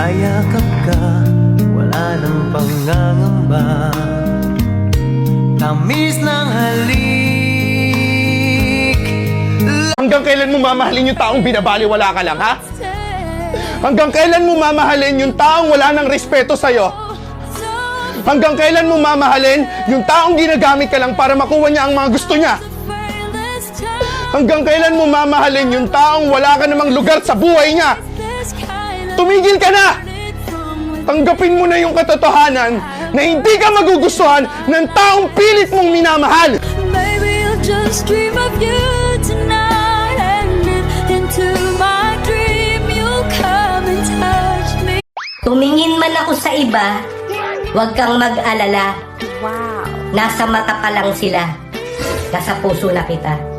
ayakap ka, wala nang pangangamba. Tamis ng halik. Hanggang kailan mo mamahalin yung taong binabaliwala ka lang, ha? Hanggang kailan mo mamahalin yung taong wala ng respeto sa'yo? Hanggang kailan mo mamahalin yung taong ginagamit ka lang para makuha niya ang mga gusto niya? Hanggang kailan mo mamahalin yung taong wala ka namang lugar sa buhay niya? Tumigil ka na! Tanggapin mo na yung katotohanan na hindi ka magugustuhan ng taong pilit mong minamahal! Maybe I'll just dream of you tonight and into my dream you'll come and touch me. Tumingin man ako sa iba, huwag kang mag-alala. Wow. Nasa mata pa lang sila. Nasa puso na kita.